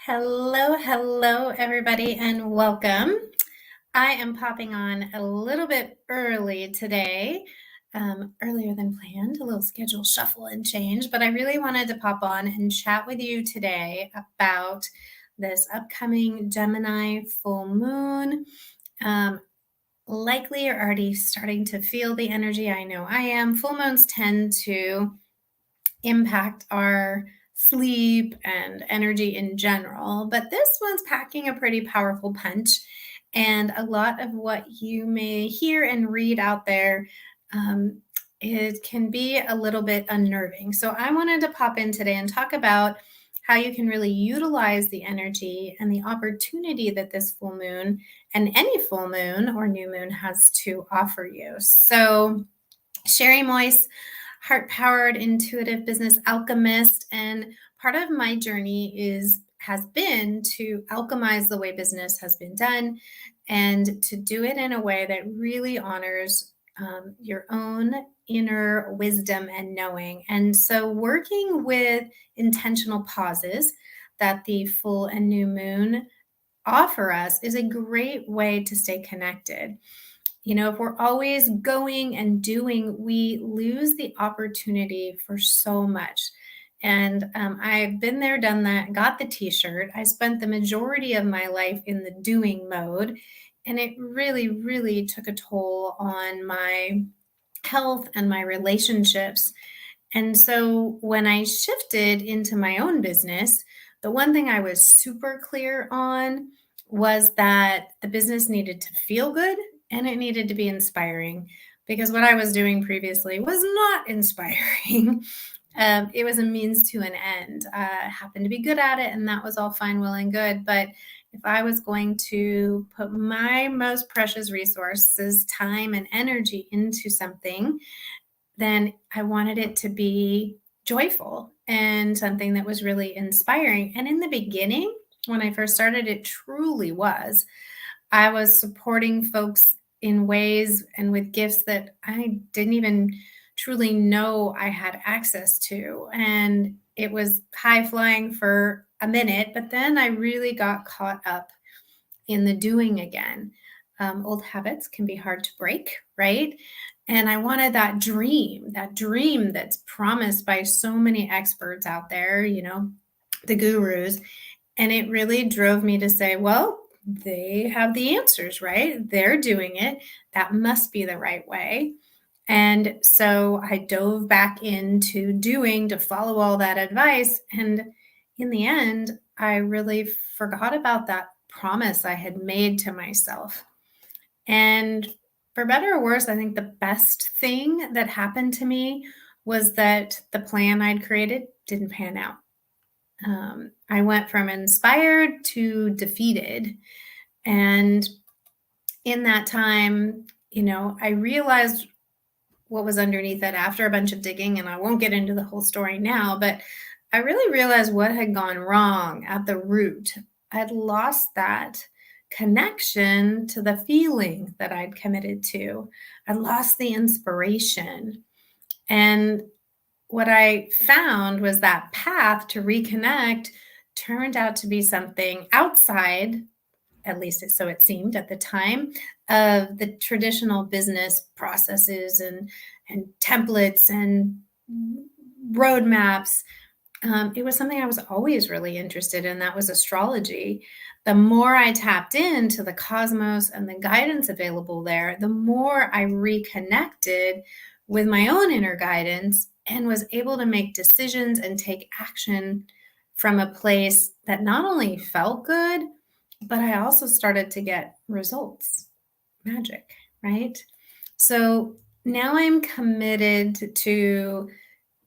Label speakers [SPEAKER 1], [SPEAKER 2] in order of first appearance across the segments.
[SPEAKER 1] Hello, everybody, and welcome. I am popping on a little bit early today, earlier than planned, a little schedule shuffle and change, but I really wanted to pop on and chat with you today about this upcoming Gemini full moon. Um, Likely you're already starting to feel the energy. I know I am. Full moons tend to impact our sleep and energy in general. But this one's packing a pretty powerful punch. And a lot of what you may hear and read out there, it can be a little bit unnerving. So I wanted to pop in today and talk about how you can really utilize the energy and the opportunity that this full moon and any full moon or new moon has to offer you. So Sherry Moyse, heart-powered intuitive business alchemist, and part of my journey has been to alchemize the way business has been done and to do it in a way that really honors your own inner wisdom and knowing. And so working with intentional pauses that the full and new moon offer us is a great way to stay connected. If we're always going and doing, we lose the opportunity for so much. And I've been there, done that, got the t-shirt. I spent the majority of my life in the doing mode, and it really, really took a toll on my health and my relationships. And so when I shifted into my own business, the one thing I was super clear on was that the business needed to feel good and it needed to be inspiring, because what I was doing previously was not inspiring. It was a means to an end. I happened to be good at it, and that was all fine, well, and good. But if I was going to put my most precious resources, time and energy into something, then I wanted it to be joyful and something that was really inspiring. And in the beginning, when I first started, it truly was. I was supporting folks in ways and with gifts that I didn't even truly know I had access to. And it was high flying for a minute, but then I really got caught up in the doing again. Old habits can be hard to break, right? And I wanted that dream that's promised by so many experts out there, the gurus. And it really drove me to say, well, they have the answers, right? They're doing it. That must be the right way. And so I dove back into doing to follow all that advice. And in the end, I really forgot about that promise I had made to myself. And for better or worse, I think the best thing that happened to me was that the plan I'd created didn't pan out. I went from inspired to defeated. And in that time, I realized what was underneath it after a bunch of digging, and I won't get into the whole story now, but I really realized what had gone wrong at the root. I'd lost that connection to the feeling that I'd committed to. I lost the inspiration. And what I found was that path to reconnect turned out to be something outside, at least so it seemed at the time, of the traditional business processes and templates and roadmaps. It was something I was always really interested in. That was astrology. The more I tapped into the cosmos and the guidance available there, the more I reconnected with my own inner guidance and was able to make decisions and take action from a place that not only felt good, but I also started to get results. Magic, right? So now I'm committed to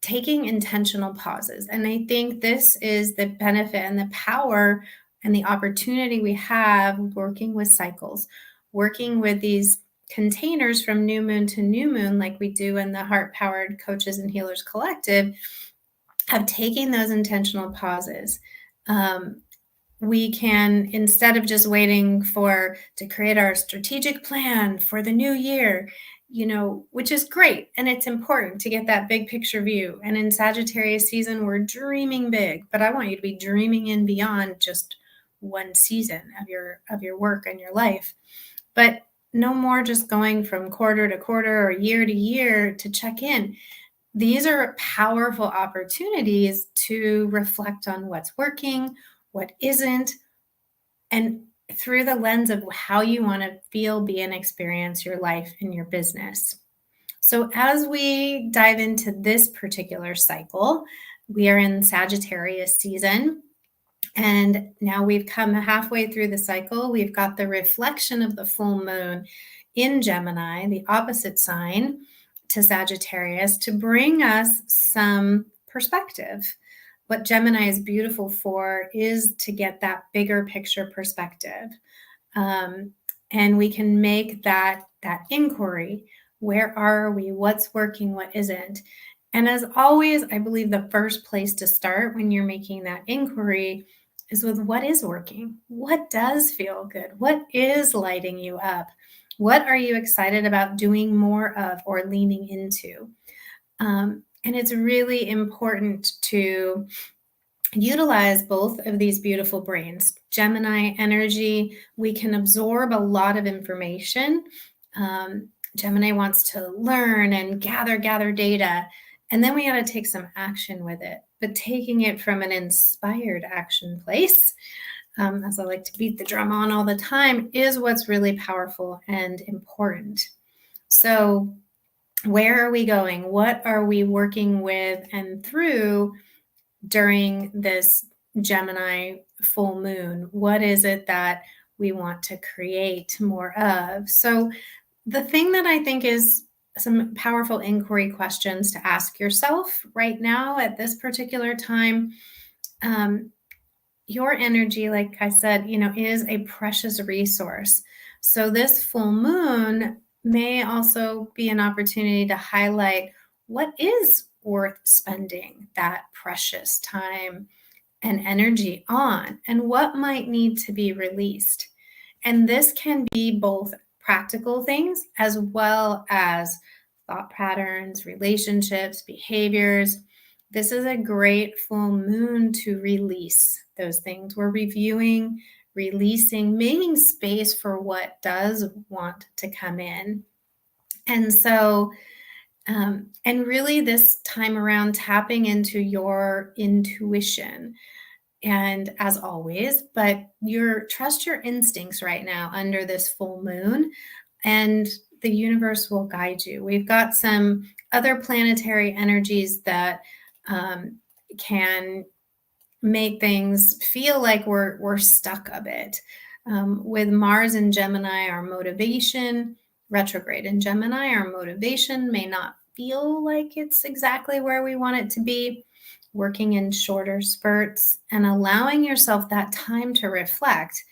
[SPEAKER 1] taking intentional pauses. And I think this is the benefit and the power and the opportunity we have working with cycles, working with these containers from new moon to new moon, like we do in the Heart Powered Coaches and Healers Collective, of taking those intentional pauses. We can, instead of just waiting to create our strategic plan for the new year, which is great. And it's important to get that big picture view. And in Sagittarius season, we're dreaming big, but I want you to be dreaming in beyond just one season of your work and your life. But no more just going from quarter to quarter or year to year to check in. These are powerful opportunities to reflect on what's working, what isn't, and through the lens of how you want to feel, be, and experience your life and your business. So as we dive into this particular cycle, we are in Sagittarius season. And now we've come halfway through the cycle. We've got the reflection of the full moon in Gemini, the opposite sign to Sagittarius, to bring us some perspective. What Gemini is beautiful for is to get that bigger picture perspective. And we can make that inquiry. Where are we? What's working? What isn't? And as always, I believe the first place to start when you're making that inquiry is with what is working. What does feel good? What is lighting you up? What are you excited about doing more of or leaning into? And it's really important to utilize both of these beautiful brains. Gemini energy, we can absorb a lot of information. Gemini wants to learn and gather data, and then we got to take some action with it, but taking it from an inspired action place, as I like to beat the drum on all the time, is what's really powerful and important. So where are we going? What are we working with and through during this Gemini full moon? What is it that we want to create more of? So the thing that I think is some powerful inquiry questions to ask yourself right now at this particular time, your energy, like I said, is a precious resource. So this full moon may also be an opportunity to highlight what is worth spending that precious time and energy on, and what might need to be released. And this can be both practical things as well as thought patterns, relationships, behaviors. This is a great full moon to release those things. We're reviewing, releasing, making space for what does want to come in. And so, and really this time around, tapping into your intuition. And as always, but trust your instincts right now under this full moon, and the universe will guide you. We've got some other planetary energies that can make things feel like we're stuck a bit. With Mars and Gemini, our motivation, retrograde in Gemini, our motivation may not feel like it's exactly where we want it to be. Working in shorter spurts and allowing yourself that time to reflect.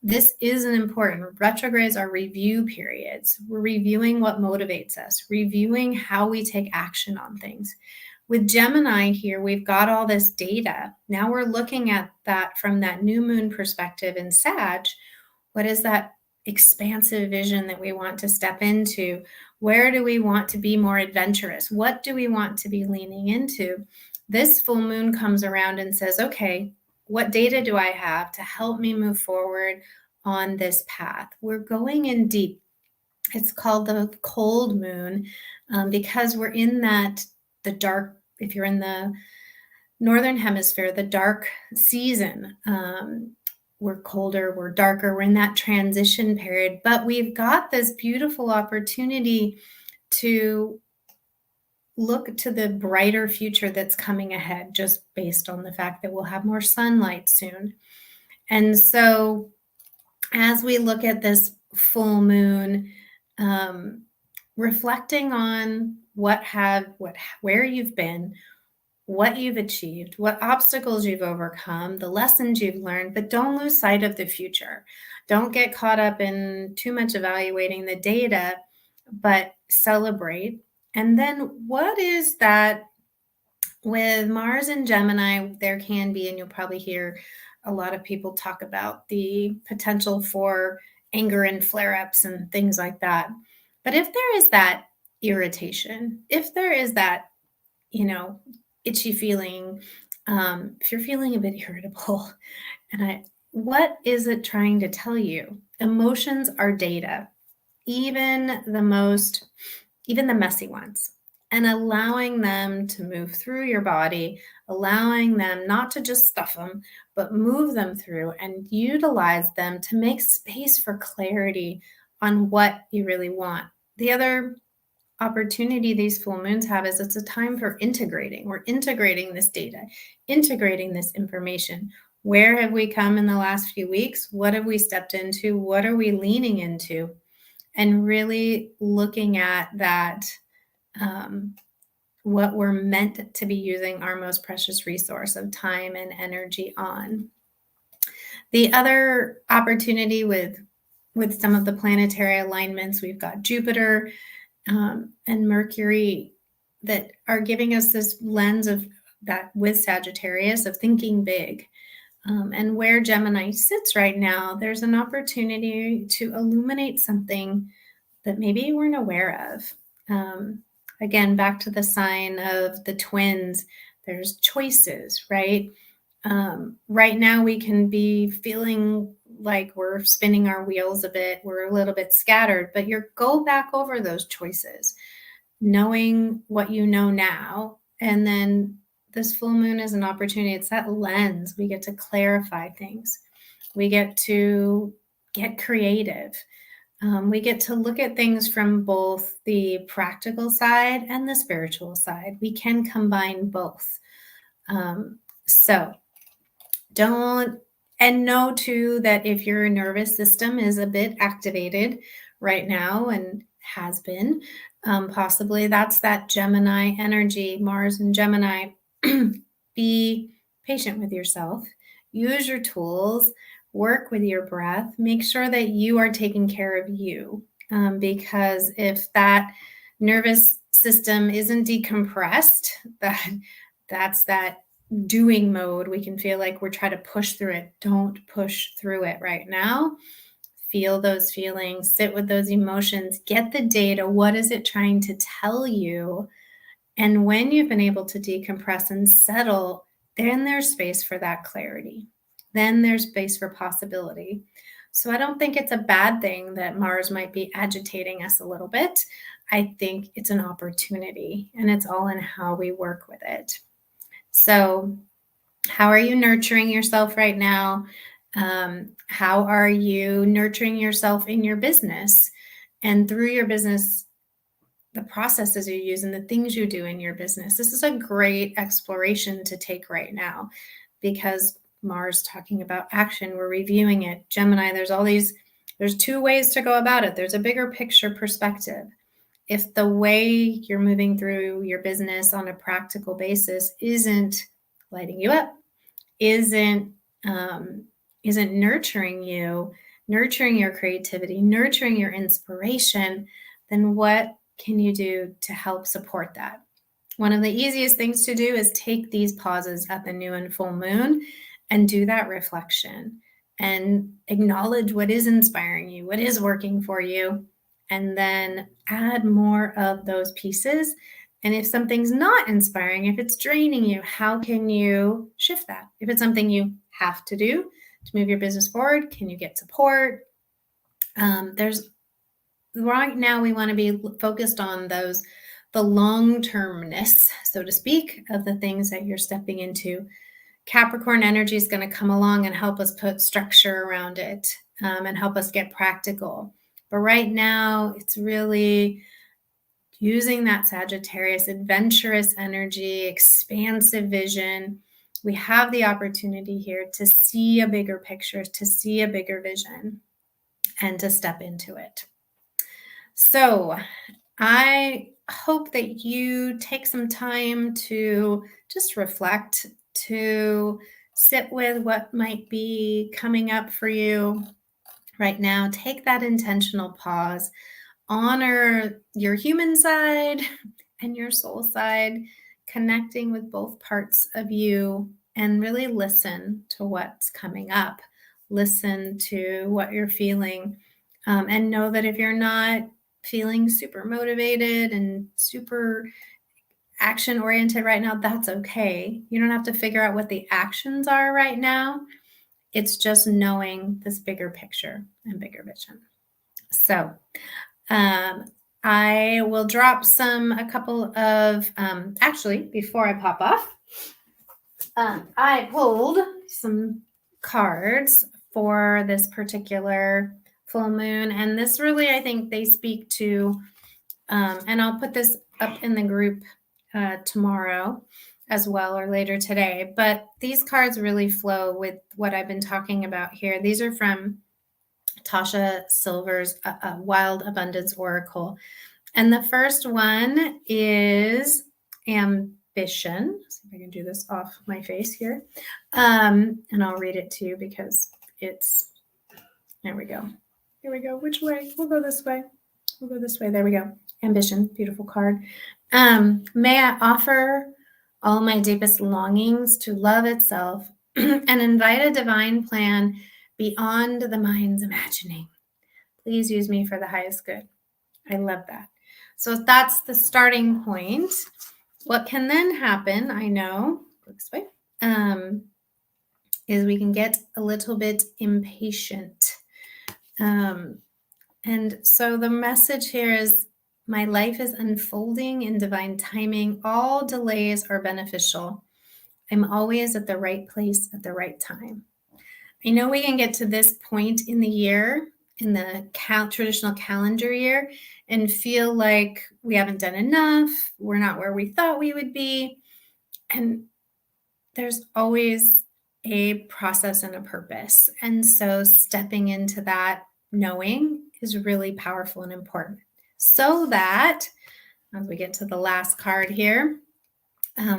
[SPEAKER 1] This is an important. Retrogrades are review periods. We're reviewing what motivates us, reviewing how we take action on things. With Gemini here, we've got all this data. Now we're looking at that from that new moon perspective in Sag. What is that expansive vision that we want to step into? Where do we want to be more adventurous? What do we want to be leaning into? This full moon comes around and says, okay, what data do I have to help me move forward on this path? We're going in deep. It's called the cold moon because we're in the dark, if you're in the northern hemisphere, the dark season. We're colder, we're darker, we're in that transition period, but we've got this beautiful opportunity to look to the brighter future that's coming ahead, just based on the fact that we'll have more sunlight soon. And so as we look at this full moon, reflecting on where you've been, what you've achieved, what obstacles you've overcome, the lessons you've learned, but don't lose sight of the future. Don't get caught up in too much evaluating the data, but celebrate. And then what is that with Mars and Gemini, there can be, and you'll probably hear a lot of people talk about the potential for anger and flare-ups and things like that. But if there is that irritation, if there is that, you know, itchy feeling, if you're feeling a bit irritable, what is it trying to tell you? Emotions are data, even even the messy ones, and allowing them to move through your body, allowing them not to just stuff them, but move them through and utilize them to make space for clarity on what you really want. The other opportunity these full moons have is it's a time for integrating. We're integrating this data, integrating this information. Where have we come in the last few weeks? What have we stepped into? What are we leaning into? And really looking at that, what we're meant to be using our most precious resource of time and energy on. The other opportunity with some of the planetary alignments, we've got Jupiter and Mercury that are giving us this lens of that with Sagittarius of thinking big. And where Gemini sits right now, there's an opportunity to illuminate something that maybe you weren't aware of. Again, back to the sign of the twins, there's choices, right? Right now, we can be feeling like we're spinning our wheels a bit, we're a little bit scattered, but go back over those choices, knowing what you know now. And then this full moon is an opportunity. It's that lens. We get to clarify things. We get to get creative. We get to look at things from both the practical side and the spiritual side. We can combine both. So don't, and know too that if your nervous system is a bit activated right now and has been, possibly that's that Gemini energy, Mars and Gemini. Be patient with yourself, use your tools, work with your breath, make sure that you are taking care of you. Because if that nervous system isn't decompressed, that's that doing mode. We can feel like we're trying to push through it. Don't push through it right now. Feel those feelings, sit with those emotions, get the data. What is it trying to tell you? And when you've been able to decompress and settle, then there's space for that clarity. Then there's space for possibility. So I don't think it's a bad thing that Mars might be agitating us a little bit. I think it's an opportunity, and it's all in how we work with it. So how are you nurturing yourself right now? How are you nurturing yourself in your business and through your business, the processes you use and the things you do in your business? This is a great exploration to take right now because Mars talking about action, we're reviewing it. Gemini, there's two ways to go about it. There's a bigger picture perspective. If the way you're moving through your business on a practical basis isn't lighting you up, isn't nurturing you, nurturing your creativity, nurturing your inspiration, then what can you do to help support that? One of the easiest things to do is take these pauses at the new and full moon and do that reflection and acknowledge what is inspiring you, what is working for you, and then add more of those pieces. And if something's not inspiring, if it's draining you, how can you shift that? If it's something you have to do to move your business forward, can you get support? Right now we want to be focused on the long-termness, so to speak, of the things that you're stepping into. Capricorn energy is going to come along and help us put structure around it, and help us get practical. But right now, it's really using that Sagittarius, adventurous energy, expansive vision. We have the opportunity here to see a bigger picture, to see a bigger vision, and to step into it. So I hope that you take some time to just reflect, to sit with what might be coming up for you right now. Take that intentional pause, honor your human side and your soul side, connecting with both parts of you, and really listen to what's coming up. Listen to what you're feeling, and know that if you're not feeling super motivated and super action oriented right now, that's okay. You don't have to figure out what the actions are right now. It's just knowing this bigger picture and bigger vision. So I will drop a couple of, actually, before I pop off, I pulled some cards for this particular full moon. And this really, I think they speak to, and I'll put this up in the group tomorrow as well, or later today. But these cards really flow with what I've been talking about here. These are from Tasha Silver's Wild Abundance Oracle. And the first one is ambition. Let's see if I can do this off my face here. And I'll read it to you because there we go. Here we go. Which way? We'll go this way. We'll go this way. There we go. Ambition. Beautiful card. May I offer all my deepest longings to love itself and invite a divine plan beyond the mind's imagining. Please use me for the highest good. I love that. So that's the starting point. What can then happen, I know, this way, is we can get a little bit impatient. And so the message here is, my life is unfolding in divine timing. All delays are beneficial. I'm always at the right place at the right time. I know we can get to this point in the year, in the traditional calendar year, and feel like we haven't done enough. We're not where we thought we would be. And there's always a process and a purpose. And so stepping into that knowing is really powerful and important. So that, as we get to the last card here,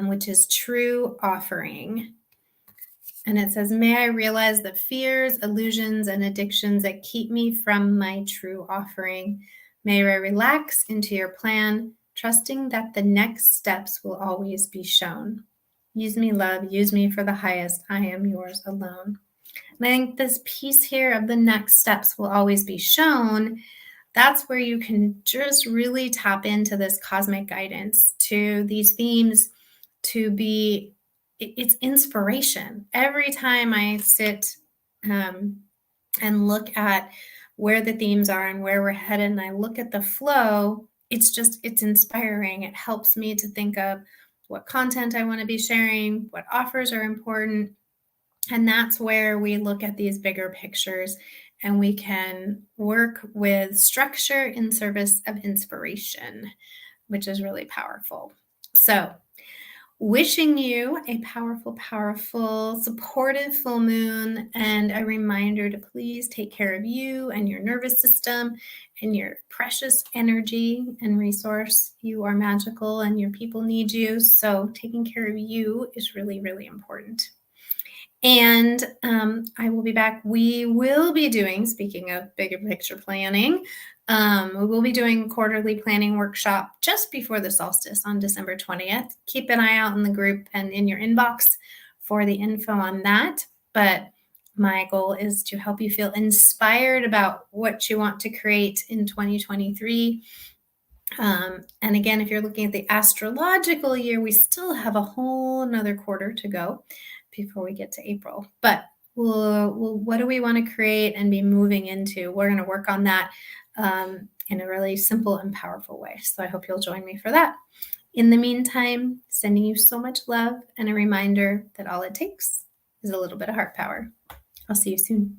[SPEAKER 1] which is true offering. And it says, may I realize the fears, illusions, and addictions that keep me from my true offering. May I relax into your plan, trusting that the next steps will always be shown. Use me, love, use me for the highest. I am yours alone. And I think this piece here of the next steps will always be shown, that's where you can just really tap into this cosmic guidance, to these themes, to be, it's inspiration. Every time I sit and look at where the themes are and where we're headed, and I look at the flow, it's inspiring. It helps me to think of what content I want to be sharing, what offers are important. And that's where we look at these bigger pictures and we can work with structure in service of inspiration, which is really powerful. So wishing you a powerful, powerful, supportive full moon, and a reminder to please take care of you and your nervous system and your precious energy and resource. You are magical and your people need you. So taking care of you is really, really important. And I will be back. We will be doing, speaking of bigger picture planning, we will be doing quarterly planning workshop just before the solstice on December 20th. Keep an eye out in the group and in your inbox for the info on that. But my goal is to help you feel inspired about what you want to create in 2023. And again, if you're looking at the astrological year, we still have a whole another quarter to go before we get to April. But what do we want to create and be moving into? We're going to work on that in a really simple and powerful way. So I hope you'll join me for that. In the meantime, sending you so much love and a reminder that all it takes is a little bit of heart power. I'll see you soon.